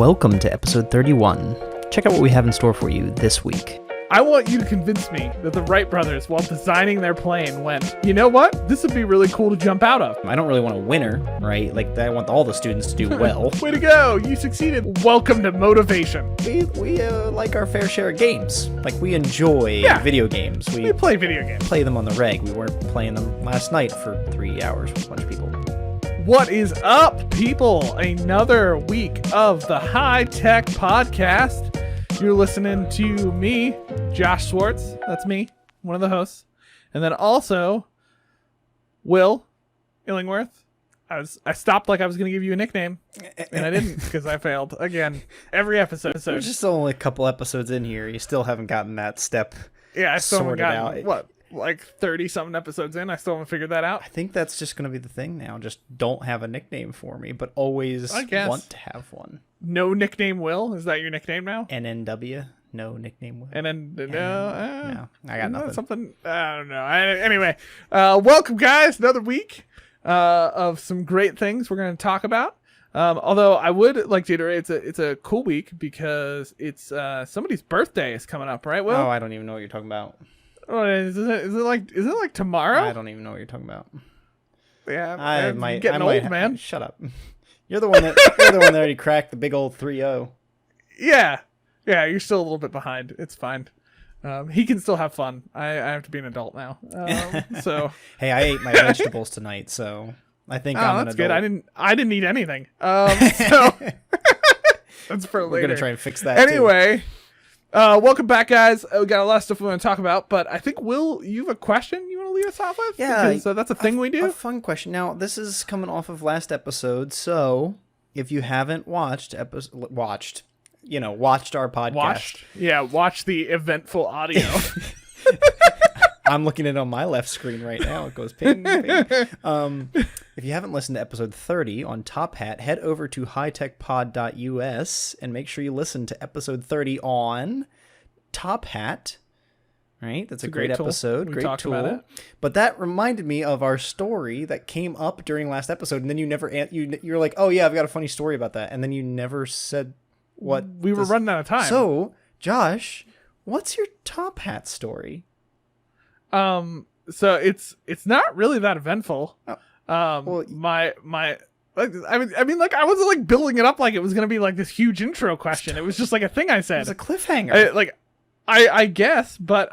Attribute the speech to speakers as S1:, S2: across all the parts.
S1: Welcome to episode 31. Check out what we have in store for you this week.
S2: I want you to convince me that the Wright brothers, while designing their plane, went, you know what? This would be really cool to jump out of.
S1: I don't really want a winner, right? Like, I want all the students to do well.
S2: Way to go! You succeeded. Welcome to motivation.
S1: We like our fair share of games. Like, we enjoy video games.
S2: We play video games.
S1: Play them on the reg. We weren't playing them last night for 3 hours with a bunch of people.
S2: What is up, people? Another week of the High Tech Podcast. You're listening to me, Josh Swartz. That's me, one of the hosts. And then also, Will Illingworth. I stopped like I was going to give you a nickname, and I didn't because I failed again every episode.
S1: We're just only a couple episodes in here. You still haven't gotten that step.
S2: Yeah, I still haven't
S1: sorted
S2: gotten
S1: out.
S2: what, like 30-something episodes in. I still haven't figured that out.
S1: I think that's just going to be the thing now. Just don't have a nickname for me, but always want to have one.
S2: No nickname Will? Is that your nickname now?
S1: NNW? No nickname Will.
S2: And then
S1: No, I got nothing.
S2: Something, I don't know. Anyway, welcome guys, another week of some great things we're going to talk about. Although I would like to iterate, it's a cool week because it's somebody's birthday is coming up, right, Will?
S1: Oh, I don't even know what you're talking about.
S2: Oh, is it like tomorrow?
S1: I don't even know what you're talking about.
S2: Yeah,
S1: I
S2: might getting old, man.
S1: Shut up. You're the one that already cracked the big old 3-0.
S2: Yeah, you're still a little bit behind. It's fine. He can still have fun. I have to be an adult now. So
S1: hey, I ate my vegetables tonight, so I think I'm an
S2: that's
S1: adult.
S2: good. I didn't eat anything. So that's for later.
S1: We're gonna try and fix that.
S2: Anyway, welcome back, guys. We got a lot of stuff we want to talk about, but I think Will, you have a question you want to lead us off with?
S1: Yeah,
S2: because, that's a thing we do.
S1: A fun question. Now, this is coming off of last episode, so if you haven't watched our podcast.
S2: Watch the eventful audio.
S1: I'm looking at it on my left screen right now. It goes ping, ping. If you haven't listened to episode 30 on Top Hat, head over to hightechpod.us and make sure you listen to episode 30 on Top Hat. Right? That's a great episode. Great tool. But that reminded me of our story that came up during last episode, and then you never you're like, "Oh yeah, I've got a funny story about that." And then you never said what
S2: we were running out of time.
S1: So, Josh, what's your Top Hat story?
S2: So it's not really that eventful.
S1: Well,
S2: I mean, like, I wasn't like building it up like it was gonna be like this huge intro question. It was just like a thing I said.
S1: It was a cliffhanger.
S2: I guess, but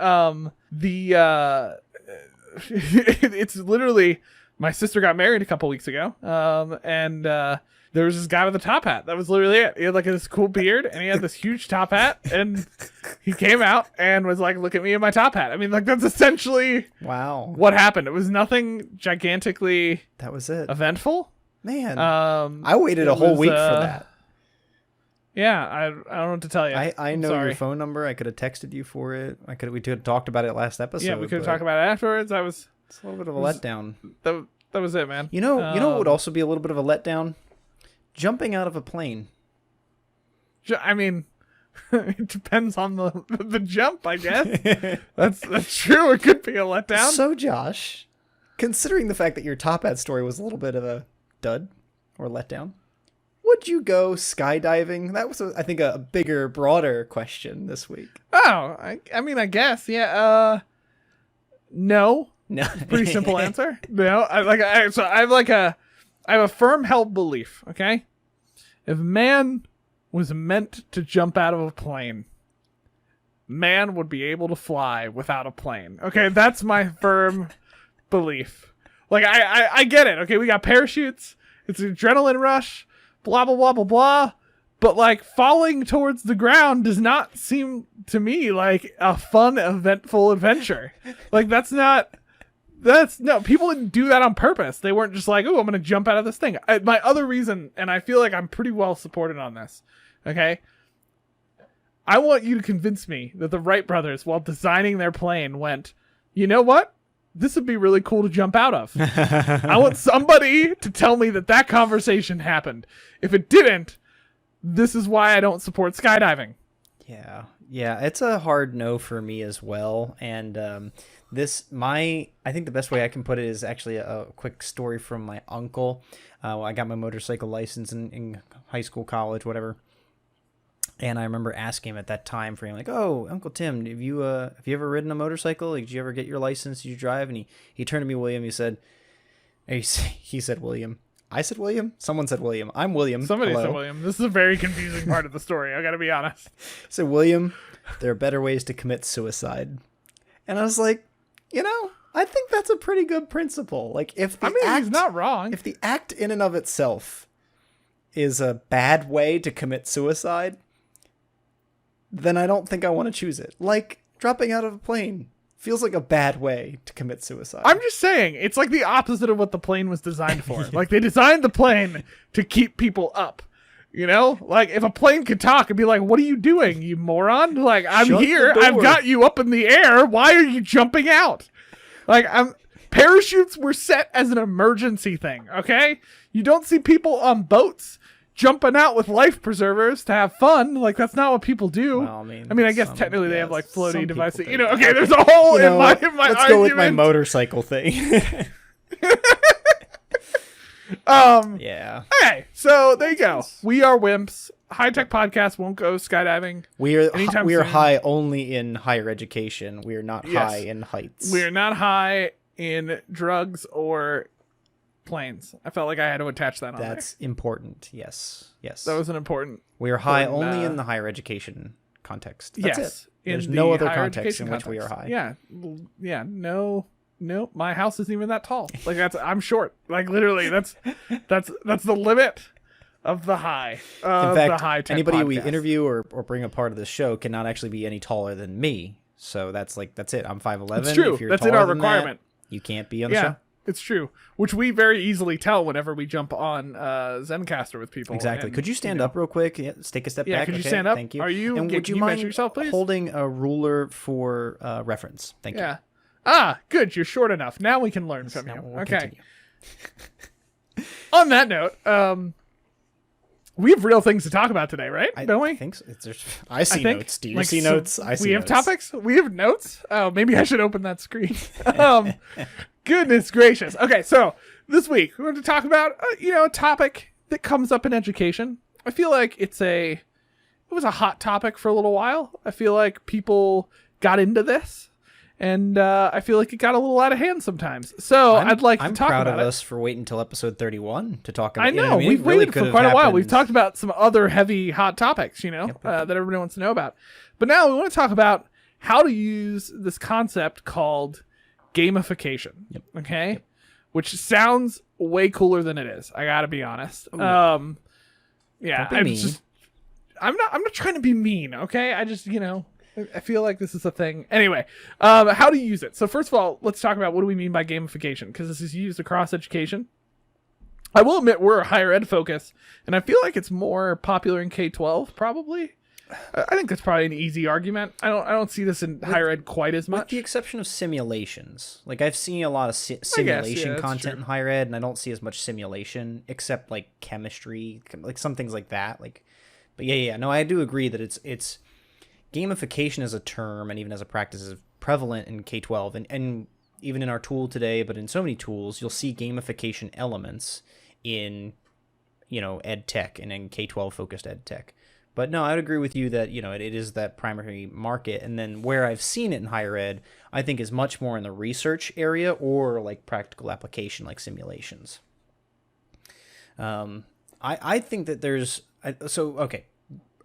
S2: it's literally my sister got married a couple weeks ago, and there was this guy with a top hat. That was literally it. He had like this cool beard, and he had this huge top hat, and he came out and was like, "Look at me in my top hat." I mean, like, that's essentially what happened. It was nothing gigantically.
S1: That was it.
S2: Eventful,
S1: man. I waited a whole week for that.
S2: Yeah, I don't know what to tell you.
S1: I know your phone number. I could have texted you for it. We could have talked about it last episode.
S2: Yeah, we could have talked about it afterwards.
S1: It's a little bit of a letdown.
S2: That was it, man.
S1: You know what would also be a little bit of a letdown? Jumping out of a plane.
S2: I mean, it depends on the jump, I guess. That's true. It could be a letdown.
S1: So, Josh, considering the fact that your top hat story was a little bit of a dud or letdown, would you go skydiving? That was, I think, a bigger, broader question this week.
S2: Oh, I mean, I guess, yeah. No. Pretty simple answer. No. I have a firm held belief. Okay, if man was meant to jump out of a plane, man would be able to fly without a plane. Okay, that's my firm belief. Like, I get it. Okay, we got parachutes. It's an adrenaline rush. Blah, blah, blah, blah, blah. But, like, falling towards the ground does not seem to me like a fun, eventful adventure. Like, no, people didn't do that on purpose. They weren't just like, oh, I'm going to jump out of this thing. My other reason, and I feel like I'm pretty well supported on this, okay? I want you to convince me that the Wright brothers, while designing their plane, went, you know what? This would be really cool to jump out of. I want somebody to tell me that conversation happened. If it didn't, this is why I don't support skydiving.
S1: Yeah, it's a hard no for me as well. And I think the best way I can put it is actually a quick story from my uncle. I got my motorcycle license in high school, college, whatever. And I remember asking him at that time for him, like, "Oh, Uncle Tim, have you ever ridden a motorcycle? Like, did you ever get your license? Did you drive?" And he turned to me, William. He said, "William." I said William. Someone said William. I'm William.
S2: Somebody
S1: Hello.
S2: said William. This is a very confusing part of the story. I got to be honest.
S1: So William, there are better ways to commit suicide. And I was like, I think that's a pretty good principle. Like, if the
S2: he's not wrong.
S1: If the act in and of itself is a bad way to commit suicide, then I don't think I want to choose it. Like, dropping out of a plane feels like a bad way to commit suicide.
S2: I'm just saying, it's like the opposite of what the plane was designed for. Like, they designed the plane to keep people up. Like, if a plane could talk, it'd be like, "What are you doing, you moron? Like, I'm
S1: Shut
S2: here.
S1: the door.
S2: I've got you up in the air. Why are you jumping out?" Like, parachutes were set as an emergency thing, okay? You don't see people on boats jumping out with life preservers to have fun. Like, that's not what people do.
S1: Well,
S2: I guess technically they have, like, floating devices.
S1: do.
S2: Okay, there's a hole in my
S1: let's
S2: argument.
S1: go with my motorcycle thing. Yeah.
S2: Okay, so there you go. We are wimps. High Tech Podcast won't go skydiving.
S1: We are
S2: soon.
S1: high only in higher education. We are not high in heights.
S2: We are not high in drugs or planes. I felt like I had to attach that on
S1: That's important. Yes.
S2: That was an important.
S1: We are high only in the higher education context. That's
S2: yes.
S1: it. There's
S2: in
S1: no
S2: the
S1: other
S2: higher
S1: context in
S2: education
S1: which we are
S2: context.
S1: high.
S2: Yeah. No, my house isn't even that tall. Like, I'm short. Like, literally, that's the limit of the high.
S1: In fact,
S2: the high tech
S1: anybody
S2: podcast.
S1: we interview or bring a part of the show cannot actually be any taller than me. So that's it. I'm 5'11".
S2: It's true.
S1: If you're
S2: That's in
S1: taller
S2: our
S1: than
S2: requirement.
S1: that, you can't be on the show.
S2: It's true. Which we very easily tell whenever we jump on Zencaster with people.
S1: Exactly.
S2: And,
S1: Could you stand up real quick? Yeah, take a step back.
S2: Could you
S1: Okay,
S2: stand up?
S1: Thank you.
S2: Are you?
S1: And would
S2: can
S1: you
S2: you
S1: mind
S2: measure yourself, please?
S1: holding a ruler for reference? Thank you.
S2: Yeah. Good. You're short enough. Now we can learn from you.
S1: We'll
S2: Okay.
S1: continue.
S2: On that note, we have real things to talk about today, right? Don't we?
S1: I think so. I see notes. Do you see notes? I see
S2: We have
S1: notes.
S2: topics. We have notes. Oh, maybe I should open that screen. Goodness gracious. Okay, so this week we're going to talk about a topic that comes up in education. I feel like it was a hot topic for a little while. I feel like people got into this. And I feel like it got a little out of hand sometimes. So I'd like to talk about it.
S1: I'm proud of us for waiting until episode 31 to talk about it.
S2: I know. We've waited for quite a while. We've talked about some other heavy hot topics, that everybody wants to know about. But now we want to talk about how to use this concept called gamification.
S1: Yep.
S2: Okay?
S1: Yep.
S2: Which sounds way cooler than it is. I got to be honest.
S1: Ooh.
S2: Yeah.
S1: Don't be mean.
S2: I'm not trying to be mean, okay? I just, I feel like this is a thing. Anyway, how to use it. So first of all, let's talk about what do we mean by gamification, because this is used across education. I will admit we're a higher ed focus, and I feel like it's more popular in K-12, probably. I think that's probably an easy argument. I don't see this in higher ed quite as much.
S1: With the exception of simulations. Like, I've seen a lot of simulation content in higher ed, and I don't see as much simulation, except, like, chemistry, like, some things like that. But yeah, no, I do agree that it's gamification as a term and even as a practice is prevalent in K-12 and even in our tool today, but in so many tools, you'll see gamification elements in, ed tech and in K-12 focused ed tech. But no, I'd agree with you that, it is that primary market. And then where I've seen it in higher ed, I think is much more in the research area or like practical application, like simulations. I think that there's, okay.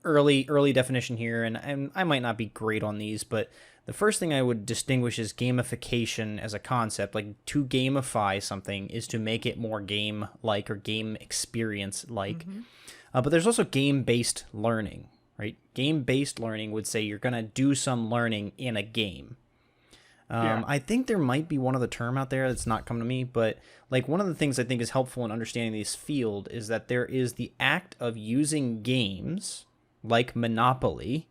S1: Early definition here, and I might not be great on these, but the first thing I would distinguish is gamification as a concept. Like, to gamify something is to make it more game-like or game experience-like. Mm-hmm. But there's also game-based learning, right? Game-based learning would say you're going to do some learning in a game. I think there might be one other term out there that's not come to me, but like one of the things I think is helpful in understanding this field is that there is the act of using games like Monopoly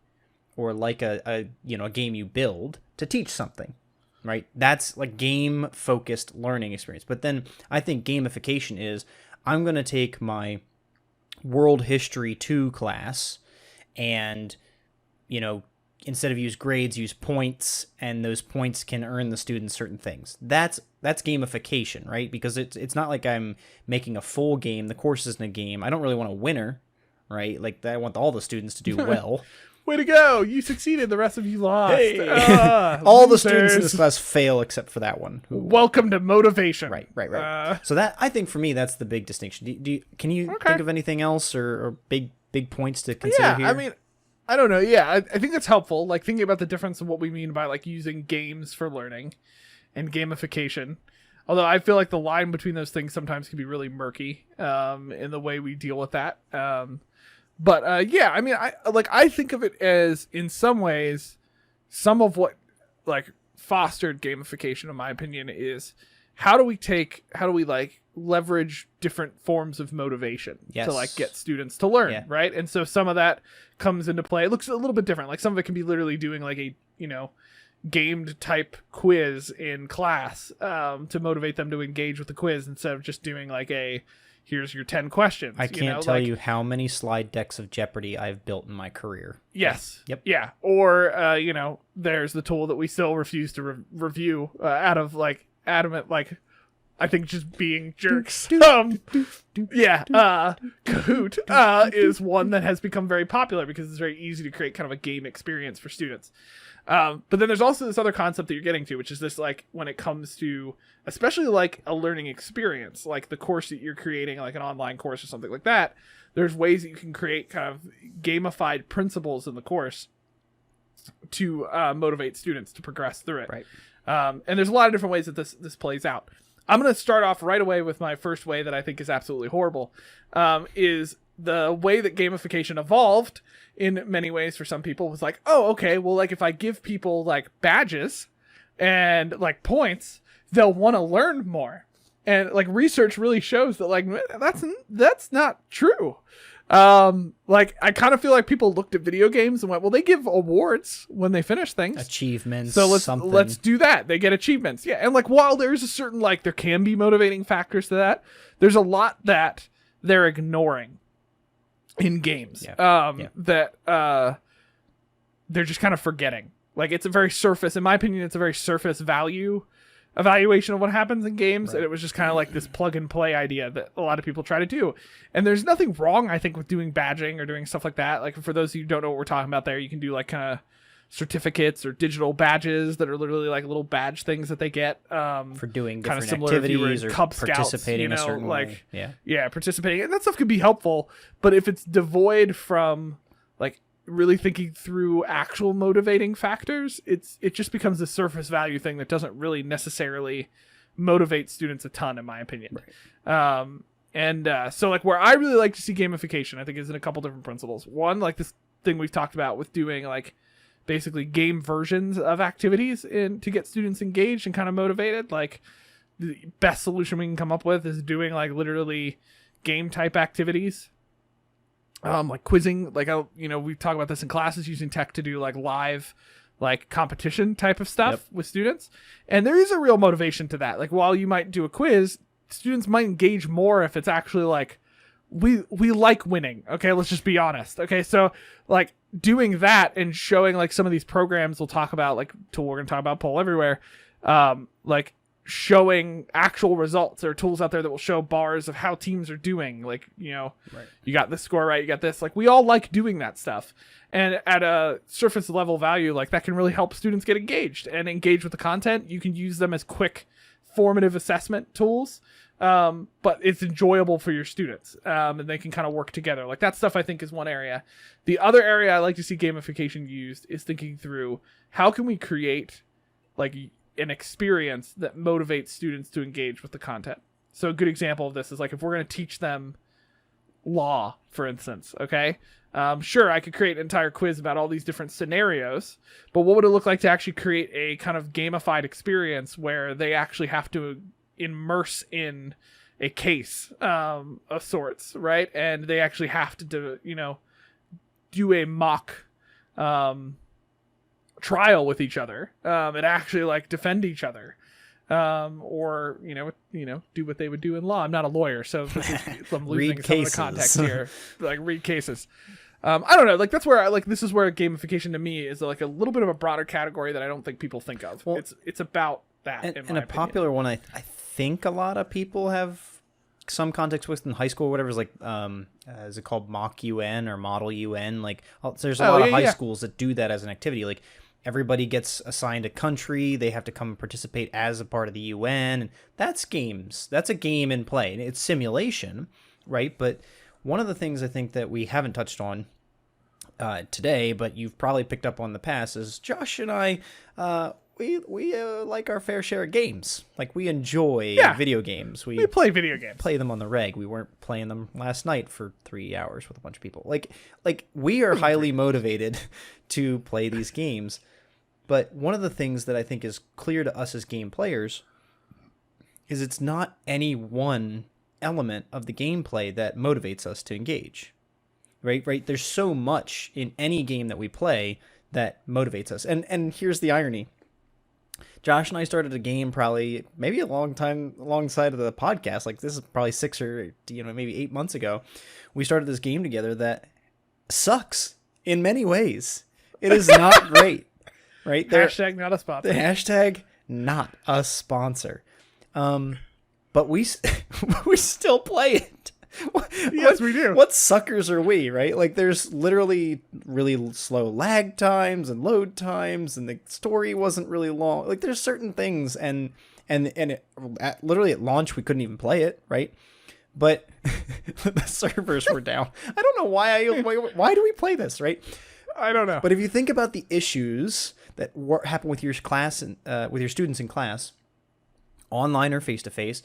S1: or like a game you build to teach something, right? That's like game-focused learning experience. But then I think gamification is I'm going to take my World History 2 class and, instead of use grades, use points, and those points can earn the students certain things. That's gamification, right? Because it's not like I'm making a full game. The course isn't a game. I don't really want a winner. right? Like I want all the students to do well.
S2: Way to go! You succeeded. The rest of you lost.
S1: Hey! All the
S2: Losers.
S1: students in this class fail except for that one.
S2: Welcome to motivation.
S1: Right. So that, I think for me, that's the big distinction. Can you think of anything else or big points to consider here?
S2: I mean, I don't know. Yeah, I think that's helpful. Like thinking about the difference of what we mean by like using games for learning and gamification. Although I feel like the line between those things sometimes can be really murky in the way we deal with that. But yeah, I mean, I think of it as, in some ways, some of what like fostered gamification, in my opinion, is how do we like leverage different forms of motivation to like get students to learn, right? And so some of that comes into play. It looks a little bit different. Like some of it can be literally doing like a, gamed type quiz in class to motivate them to engage with the quiz instead of just doing like here's your 10 questions.
S1: I can't tell you how many slide decks of Jeopardy I've built in my career.
S2: Yes.
S1: Yep.
S2: Yeah. Or, there's the tool that we still refuse to review out of like adamant, like, I think just being jerks. Kahoot is one that has become very popular because it's very easy to create kind of a game experience for students. But then there's also this other concept that you're getting to, which is this, like, when it comes to, especially like a learning experience, like the course that you're creating, like an online course or something like that, there's ways that you can create kind of gamified principles in the course to motivate students to progress through it.
S1: Right.
S2: And there's a lot of different ways that this plays out. I'm going to start off right away with my first way that I think is absolutely horrible, is the way that gamification evolved in many ways for some people was like, oh, okay, well, like if I give people like badges and like points, they'll want to learn more. And like research really shows that like that's not true. Like I kind of feel like people looked at video games and went, well, they give awards when they finish things,
S1: achievements,
S2: so let's do that. They get achievements. Yeah. And like while there's a certain, like, there can be motivating factors to that, there's a lot that they're ignoring in games. That they're just kind of forgetting. Like it's a very surface, in my opinion, it's a very surface value evaluation of what happens in games, right. And it was just kind of like this plug and play idea that a lot of people try to do. And there's nothing wrong, I think, with doing badging or doing stuff like that. Like for those of you who don't know what we're talking about there, you can do like kind of certificates or digital badges that are literally like little badge things that they get
S1: for doing different
S2: kind of
S1: activities or
S2: Cub Scouts,
S1: participating a certain way.
S2: Yeah, participating. And that stuff could be helpful, but if it's devoid from like really thinking through actual motivating factors, it just becomes a surface value thing that doesn't really necessarily motivate students a ton, in my opinion. Right. So like where I really like to see gamification, I think, is in a couple different principles. One, like this thing we've talked about with doing like basically game versions of activities to get students engaged and kind of motivated. Like the best solution we can come up with is doing like literally game type activities. Like quizzing, like, we talk about this in classes, using tech to do like live, like competition type of stuff with students. And there is a real motivation to that. Like while you might do a quiz, students might engage more if it's actually like, we like winning. Okay. Let's just be honest. Okay. So like doing that and showing like some of these programs we'll talk about, like tool we're going to talk about, PollEverywhere, like showing actual results. There are tools out there that will show bars of how teams are doing. Like, you got this score right, you got this. Like we all like doing that stuff. And at a surface level value, like that can really help students get engaged and engage with the content. You can use them as quick formative assessment tools. But it's enjoyable for your students, and they can kind of work together. Like that stuff I think is one area. The other area I like to see gamification used is thinking through how can we create like an experience that motivates students to engage with the content. So a good example of this is like if we're going to teach them law, for instance, okay? Sure, I could create an entire quiz about all these different scenarios, but what would it look like to actually create a kind of gamified experience where they actually have to immerse in a case of sorts, right? And they actually have to do a mock trial with each other and actually like defend each other, or do what they would do in law. I'm not a lawyer, so I'm losing some of the context here. Like read cases. I don't know. Like that's where this is where gamification to me is like a little bit of a broader category that I don't think people think of. Well, it's about that.
S1: And a popular one I think a lot of people have some context within high school or whatever is like is it called mock UN or model UN? Like there's a lot of high schools that do that as an activity. Like everybody gets assigned a country, they have to come and participate as a part of the UN, and that's games. That's a game in play. It's simulation, right? But one of the things I think that we haven't touched on today, but you've probably picked up on in the past, is Josh and I we like our fair share of games. Like we enjoy video games. We
S2: play video games.
S1: Play them on the reg. We weren't playing them last night for 3 hours with a bunch of people. Like we are highly motivated to play these games. But one of the things that I think is clear to us as game players is it's not any one element of the gameplay that motivates us to engage. Right? There's so much in any game that we play that motivates us. And here's the irony. Josh and I started a game probably maybe a long time alongside of the podcast. Like this is probably 6 or maybe 8 months ago. We started this game together that sucks in many ways. It is not great. Right there.
S2: Hashtag not a sponsor.
S1: The hashtag not a sponsor. But we still play it.
S2: Yes, we do.
S1: What suckers are we, right? Like there's literally really slow lag times and load times, and the story wasn't really long. Like there's certain things, and literally at launch we couldn't even play it, right? But the servers were down. I don't know why do we play this, right?
S2: I don't know.
S1: But if you think about the issues that happen with your class and with your students in class, online or face to face,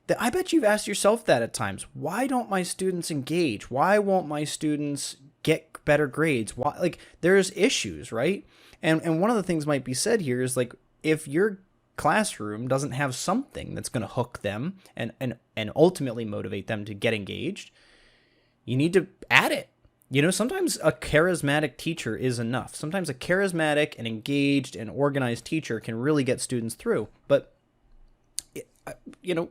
S1: that I bet you've asked yourself that at times. Why don't my students engage? Why won't my students get better grades? Why? Like there's issues, right? And one of the things might be said here is like if your classroom doesn't have something that's going to hook them and ultimately motivate them to get engaged, you need to add it. Sometimes a charismatic teacher is enough. Sometimes a charismatic and engaged and organized teacher can really get students through. But,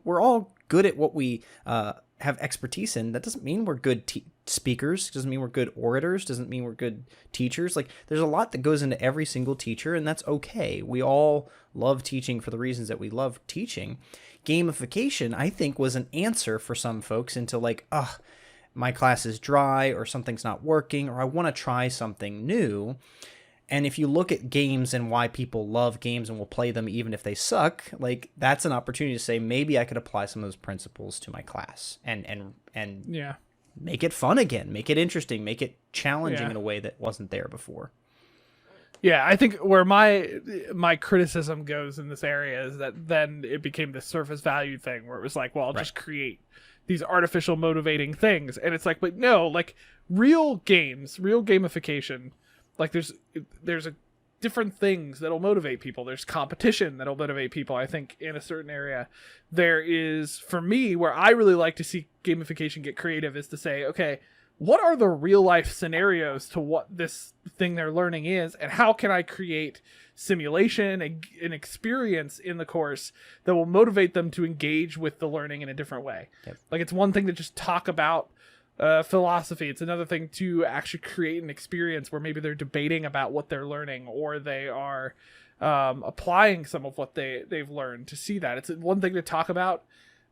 S1: we're all good at what we have expertise in. That doesn't mean we're good speakers. Doesn't mean we're good orators. Doesn't mean we're good teachers. Like, there's a lot that goes into every single teacher, and that's okay. We all love teaching for the reasons that we love teaching. Gamification, I think, was an answer for some folks into like, my class is dry or something's not working or I want to try something new. And if you look at games and why people love games and will play them even if they suck, like that's an opportunity to say maybe I could apply some of those principles to my class and make it fun again, make it interesting, make it challenging in a way that wasn't there before.
S2: Yeah, I think where my criticism goes in this area is that then it became this surface value thing where it was like, well, I'll just create these artificial motivating things. And it's like, but no, like real games, real gamification, like there's a different things that'll motivate people. There's competition that'll motivate people. I think in a certain area there is, for me, where I really like to see gamification get creative is to say, okay, what are the real life scenarios to what this thing they're learning is, and how can I create simulation, an experience in the course that will motivate them to engage with the learning in a different way. Yep. Like it's one thing to just talk about philosophy. It's another thing to actually create an experience where maybe they're debating about what they're learning, or they are applying some of what they've learned to see that. It's one thing to talk about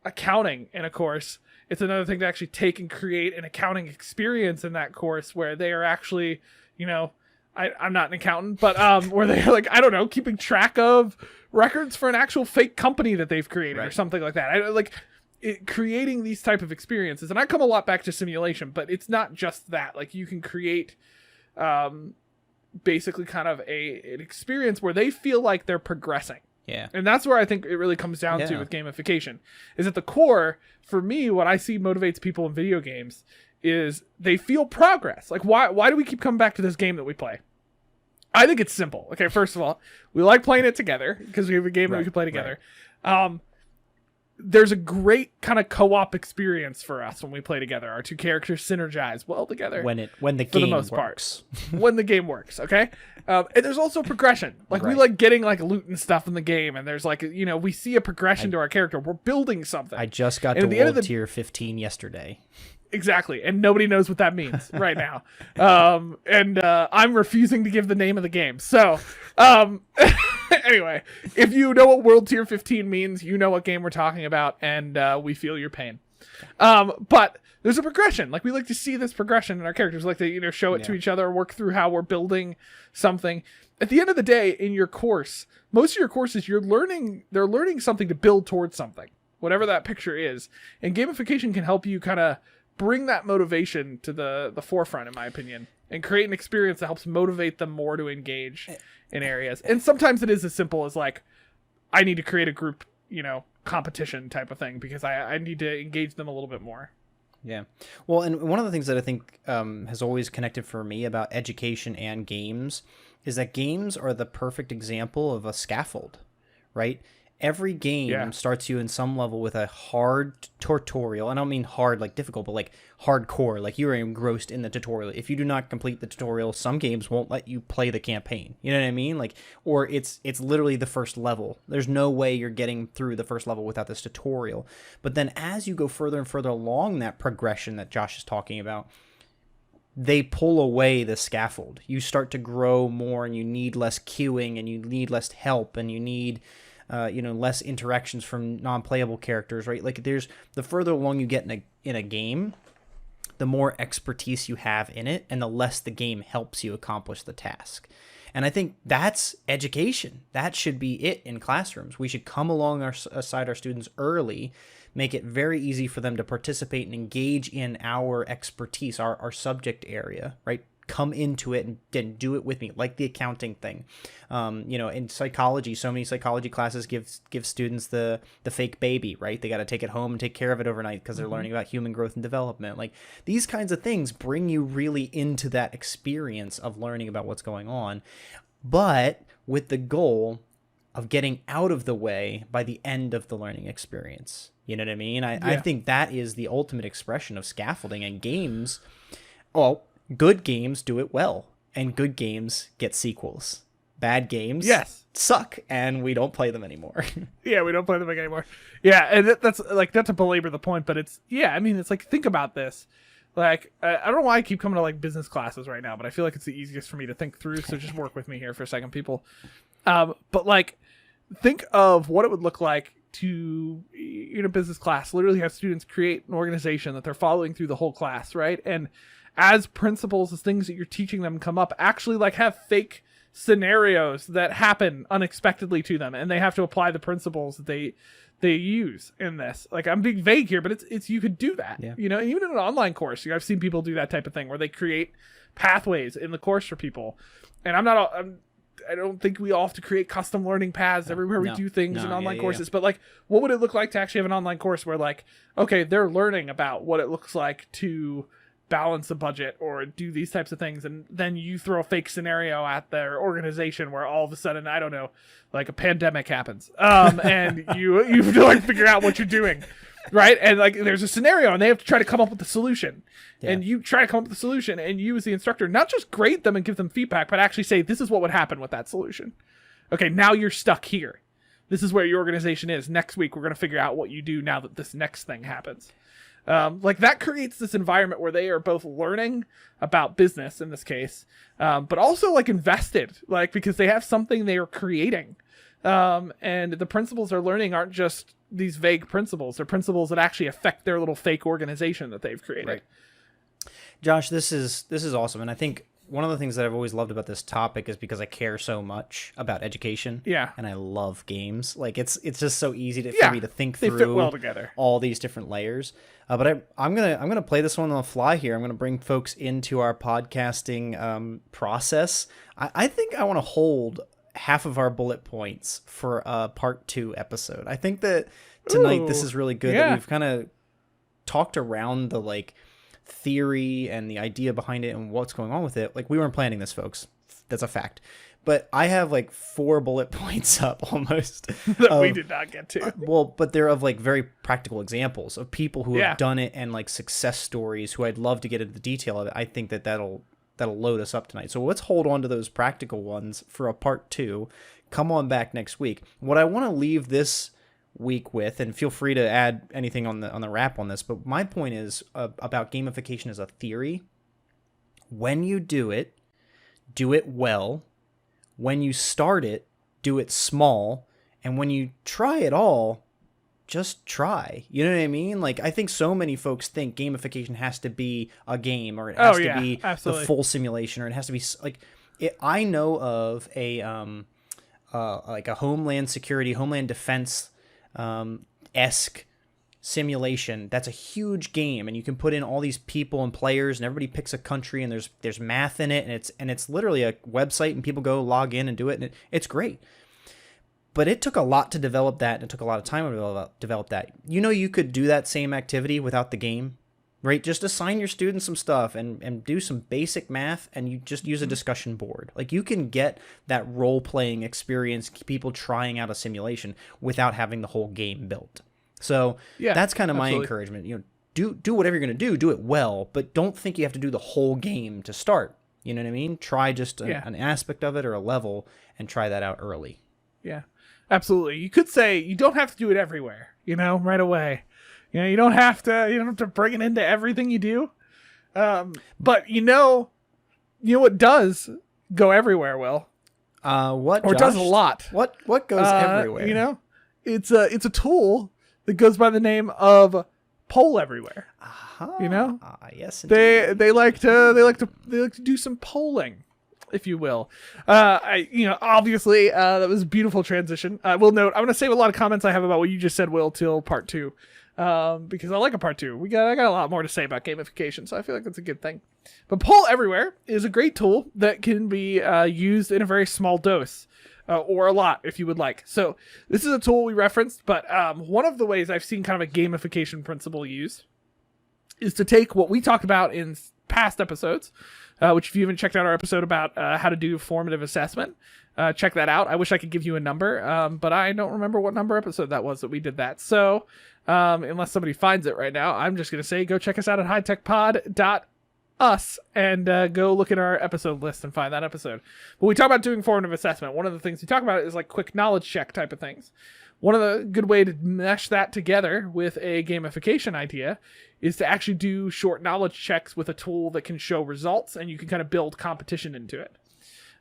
S2: accounting in a course. It's another thing to actually take and create an accounting experience in that course where they are actually, I'm not an accountant, but where they're like, I don't know, keeping track of records for an actual fake company that they've created or something like that. Creating these type of experiences. And I come a lot back to simulation, but it's not just that. Like you can create basically kind of an experience where they feel like they're progressing.
S1: Yeah.
S2: And that's where I think it really comes down to with gamification. Is at the core, for me, what I see motivates people in video games is they feel progress. Like, why do we keep coming back to this game that we play? I think it's simple. Okay, first of all, we like playing it together because we have a game that we can play together. Right. There's a great kind of co-op experience for us when we play together. Our two characters synergize well together.
S1: When the game
S2: for the most
S1: works.
S2: Part. When the game works, okay? And there's also progression. Like we like getting like loot and stuff in the game, and there's like, we see a progression to our character. We're building something.
S1: I just got to World Tier 15 yesterday.
S2: Exactly, and nobody knows what that means right now. And I'm refusing to give the name of the game. So, anyway, if you know what World Tier 15 means, you know what game we're talking about, and we feel your pain. But there's a progression. Like, we like to see this progression in our characters. We like to, show it to each other, work through how we're building something. At the end of the day, in your course, most of your courses, they're learning something to build towards something, whatever that picture is. And gamification can help you kind of bring that motivation to the forefront, in my opinion, and create an experience that helps motivate them more to engage in areas. And sometimes it is as simple as like, I need to create a group, competition type of thing because I need to engage them a little bit more.
S1: Yeah. Well, and one of the things that I think has always connected for me about education and games is that games are the perfect example of a scaffold, right? Every game starts you in some level with a hard tutorial. I don't mean hard like difficult, but like hardcore. Like you are engrossed in the tutorial. If you do not complete the tutorial, some games won't let you play the campaign. You know what I mean? Like, or it's literally the first level. There's no way you're getting through the first level without this tutorial. But then as you go further and further along that progression that Josh is talking about, they pull away the scaffold. You start to grow more, and you need less queuing, and you need less help, and you need less interactions from non-playable characters, right? Like, there's the further along you get in a game, the more expertise you have in it, and the less the game helps you accomplish the task. And I think that's education. That should be it in classrooms. We should come alongside our students early, make it very easy for them to participate and engage in our expertise, our subject area, right? Come into it and do it with me, like the accounting thing. In psychology, so many psychology classes give students the fake baby, right? They got to take it home and take care of it overnight because they're learning about human growth and development. Like, these kinds of things bring you really into that experience of learning about what's going on, but with the goal of getting out of the way by the end of the learning experience. You know what I mean? I think that is the ultimate expression of scaffolding, and games. Well, good games do it well, and good games get sequels. Bad games suck, and we don't play them anymore.
S2: We don't play them anymore. Yeah, and that's to belabor the point, but it's like, think about this. Like, I don't know why I keep coming to like business classes right now, but I feel like it's the easiest for me to think through, so just work with me here for a second, people. But like, think of what it would look like to, in a business class, literally have students create an organization that they're following through the whole class, right? And as principles, as things that you're teaching them come up, actually like have fake scenarios that happen unexpectedly to them, and they have to apply the principles that they use in this. Like, I'm being vague here, but it's you could do that. Yeah. Even in an online course, I've seen people do that type of thing where they create pathways in the course for people. And I don't think we all have to create custom learning paths everywhere we do things in online courses. But like, what would it look like to actually have an online course where like, okay, they're learning about what it looks like to balance a budget or do these types of things, and then you throw a fake scenario at their organization where all of a sudden, I don't know, like a pandemic happens, and you have to like figure out what you're doing, right? And like, there's a scenario, and they have to try to come up with the solution, and you try to come up with the solution, and you as the instructor not just grade them and give them feedback, but actually say, this is what would happen with that solution. Okay, now you're stuck here. This is where your organization is. Next week, we're going to figure out what you do now that this next thing happens. Like, that creates this environment where they are both learning about business in this case, but also like invested, like, because they have something they are creating. And the principles they're learning aren't just these vague principles. They're principles that actually affect their little fake organization that they've created. Right.
S1: Josh, this is awesome. And I think one of the things that I've always loved about this topic is because I care so much about education. Yeah. And I love games. Like, it's just so easy for me to think through. They fit well together. All these different layers. But I'm gonna play this one on the fly here. I'm gonna bring folks into our podcasting process. I think I want to hold half of our bullet points for a part 2 episode. I think that tonight this is really good. That we've kind of talked around the like theory and the idea behind it and what's going on with it. Like, we weren't planning this, folks. That's a fact. But I have like 4 bullet points up almost
S2: that we did not get to.
S1: Well, but they're of like very practical examples of people who have done it and like success stories who I'd love to get into the detail of it. I think that'll load us up tonight. So let's hold on to those practical ones for a part 2. Come on back next week. What I want to leave this week with, and feel free to add anything on the wrap on this, but my point is about gamification as a theory. When you do it well. When you start it, do it small. And when you try it all, just try. You know what I mean? Like, I think so many folks think gamification has to be a game, or it has to be
S2: absolutely.
S1: the full simulation, or it has to be like I know of a like a Homeland Security, Homeland Defense esque simulation that's a huge game, and you can put in all these people and players, and everybody picks a country, and there's math in it, and it's literally a website, and people go log in and do it, and it's great. But it took a lot to develop that, and it took a lot of time to develop that. You know, you could do that same activity without the game, right? Just assign your students some stuff and do some basic math, and you just use a discussion board. Like, you can get that role-playing experience, people trying out a simulation without having the whole game built. So that's kind of my encouragement. You know, do whatever you're going to do it well, but don't think you have to do the whole game to start. You know what I mean? Try just an aspect of it or a level, and try that out early.
S2: Yeah. Absolutely. You could say you don't have to do it everywhere, you know, right away. You know, you don't have to bring it into everything you do. But you know what does go everywhere, Will?
S1: What?
S2: Or
S1: Josh?
S2: does a lot.
S1: What goes everywhere?
S2: You know, it's a tool that goes by the name of PollEverywhere. You know?
S1: Yes, indeed.
S2: They like to do some polling, if you will. Obviously, that was a beautiful transition. I will note, I'm going to save a lot of comments I have about what you just said, Will, till part 2. Because I like a part 2. I got a lot more to say about gamification, so I feel like that's a good thing. But PollEverywhere is a great tool that can be used in a very small dose, or a lot, if you would like. So this is a tool we referenced, but one of the ways I've seen kind of a gamification principle used is to take what we talked about in past episodes, which if you haven't checked out our episode about how to do formative assessment, check that out. I wish I could give you a number, but I don't remember what number episode that was that we did that. So unless somebody finds it right now, I'm just going to say go check us out at hightechpod.us and go look at our episode list and find that episode. But we talk about doing formative assessment. One of the things we talk about is like quick knowledge check type of things. One of the good way to mesh that together with a gamification idea is to actually do short knowledge checks with a tool that can show results, and you can kind of build competition into it.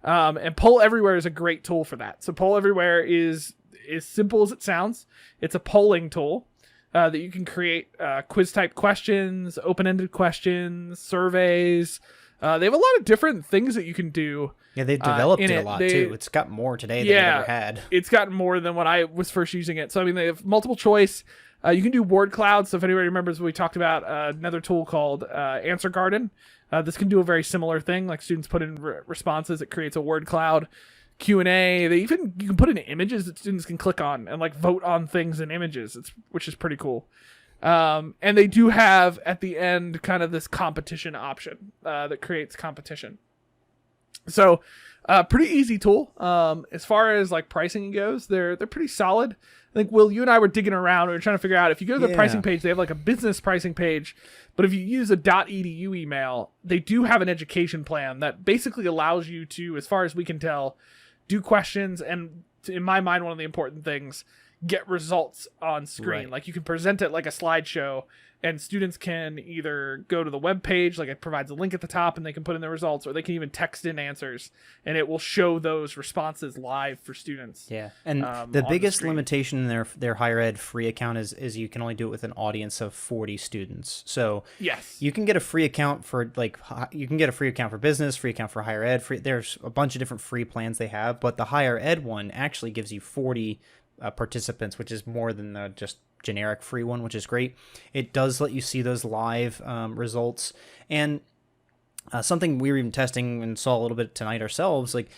S2: And PollEverywhere is a great tool for that. So PollEverywhere is as simple as it sounds. It's a polling tool that you can create quiz-type questions, open-ended questions, surveys. They have a lot of different things that you can do.
S1: Yeah, they've developed it a lot, too. It's got more today than it ever had.
S2: It's gotten more than when I was first using it. So, I mean, they have multiple choice. You can do word clouds. So if anybody remembers, we talked about another tool called Answer Garden. This can do a very similar thing. Like, students put in responses. It creates a word cloud. Q&A. You can put in images that students can click on and like vote on things in images, which is pretty cool. And they do have at the end kind of this competition option that creates competition. So pretty easy tool. As far as like pricing goes, they're pretty solid. I think, Will, you and I were digging around. We were trying to figure out if you go to the pricing page, they have like a business pricing page. But if you use a .edu email, they do have an education plan that basically allows you to, as far as we can tell, do questions. And in my mind, one of the important things, get results on screen. Right. Like you can present it like a slideshow, and students can either go to the web page, like it provides a link at the top and they can put in their results, or they can even text in answers and it will show those responses live for students.
S1: Yeah. And the biggest limitation in their higher ed free account is you can only do it with an audience of 40 students. So
S2: yes,
S1: you can get a free account for business, free account for higher ed. There's a bunch of different free plans they have, but the higher ed one actually gives you 40 participants, which is more than the just generic free one, which is great. It does let you see those live results, and something we were even testing and saw a little bit tonight ourselves. Like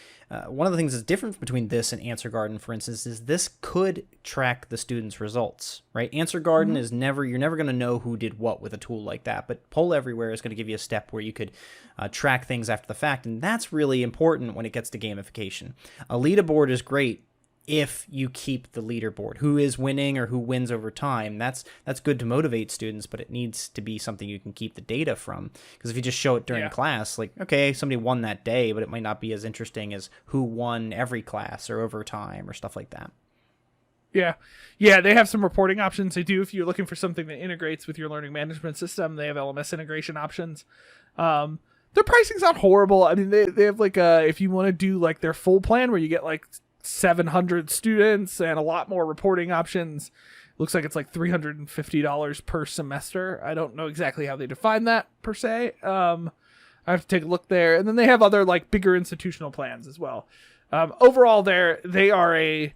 S1: one of the things that's different between this and Answer Garden, for instance, is this could track the students' results. Right? Answer Garden is you're never going to know who did what with a tool like that, but PollEverywhere is going to give you a step where you could track things after the fact, and that's really important when it gets to gamification. A leaderboard is great if you keep the leaderboard, who is winning or who wins over time. That's good to motivate students, but it needs to be something you can keep the data from. Because if you just show it during class, like, okay, somebody won that day, but it might not be as interesting as who won every class or over time or stuff like that.
S2: Yeah. Yeah, they have some reporting options. They do, if you're looking for something that integrates with your learning management system, they have LMS integration options. Their pricing's not horrible. I mean, they have like if you want to do like their full plan where you get like 700 students and a lot more reporting options, Looks like it's like $350 per semester. I don't know exactly how they define that per se. I have to take a look there. And then they have other like bigger institutional plans as well. Overall, they are a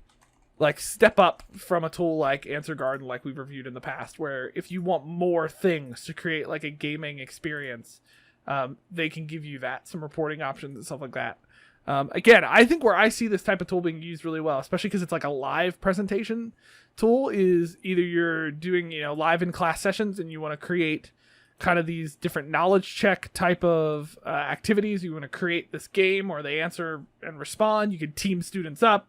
S2: like step up from a tool like Answer Garden, like we've reviewed in the past, where if you want more things to create like a gaming experience, they can give you some reporting options and stuff like that. Again, I think where I see this type of tool being used really well, especially because it's like a live presentation tool, is either you're doing, live in class sessions and you want to create kind of these different knowledge check type of activities. You want to create this game where they answer and respond. You can team students up.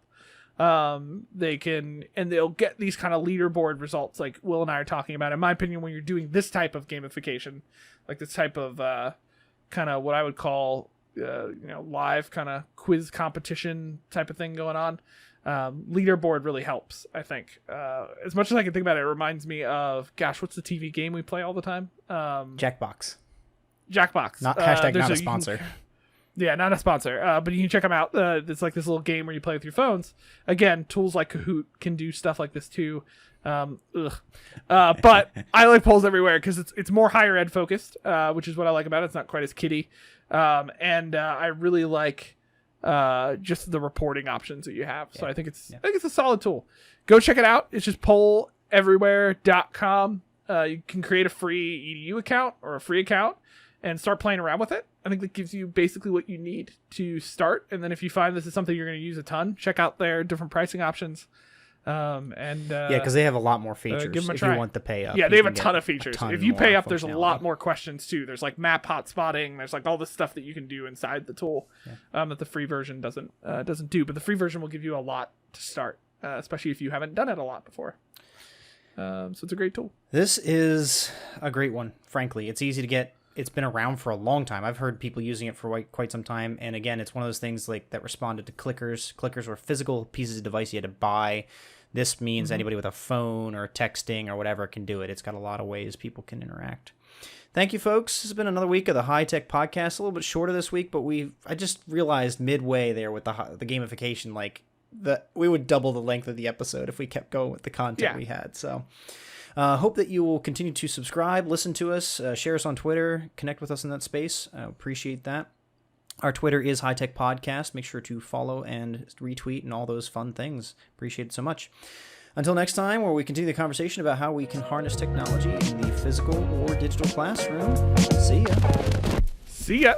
S2: They'll get these kind of leaderboard results like Will and I are talking about. In my opinion, when you're doing this type of gamification, like this type of kind of what I would call live kind of quiz competition type of thing going on, leaderboard really helps, I think. As much as I can think about it, it reminds me of, what's the TV game we play all the time?
S1: Jackbox.
S2: Not
S1: hashtag not a sponsor.
S2: Yeah, not a sponsor, but you can check them out. It's like this little game where you play with your phones. Again, tools like Kahoot can do stuff like this too. But I like PollEverywhere because it's more higher ed focused, which is what I like about it. It's not quite as kiddie. And I really like just the reporting options that you have. So I think it's a solid tool. Go check it out. It's just PollEverywhere.com. You can create a free EDU account or a free account and start playing around with it. I think that gives you basically what you need to start. And then if you find this is something you're going to use a ton, check out their different pricing options.
S1: Because they have a lot more features
S2: give them a
S1: if
S2: try.
S1: you want to pay up.
S2: Yeah, they have a ton of features. If you pay up, there's a lot more questions too. There's like map hotspotting. There's like all this stuff that you can do inside the tool that the free version doesn't do. But the free version will give you a lot to start, especially if you haven't done it a lot before. So it's a great tool.
S1: This is a great one, frankly. It's easy to get. It's been around for a long time. I've heard people using it for quite some time. And again, it's one of those things like that responded to clickers. Clickers were physical pieces of device you had to buy. This means anybody with a phone or texting or whatever can do it. It's got a lot of ways people can interact. Thank you, folks. This has been another week of the High Tech Podcast. A little bit shorter this week, but I just realized midway there with the gamification, we would double the length of the episode if we kept going with the content we had. So hope that you will continue to subscribe, listen to us, share us on Twitter, connect with us in that space. I appreciate that. Our Twitter is High Tech Podcast. Make sure to follow and retweet and all those fun things. Appreciate it so much. Until next time, where we continue the conversation about how we can harness technology in the physical or digital classroom. See ya.
S2: See ya.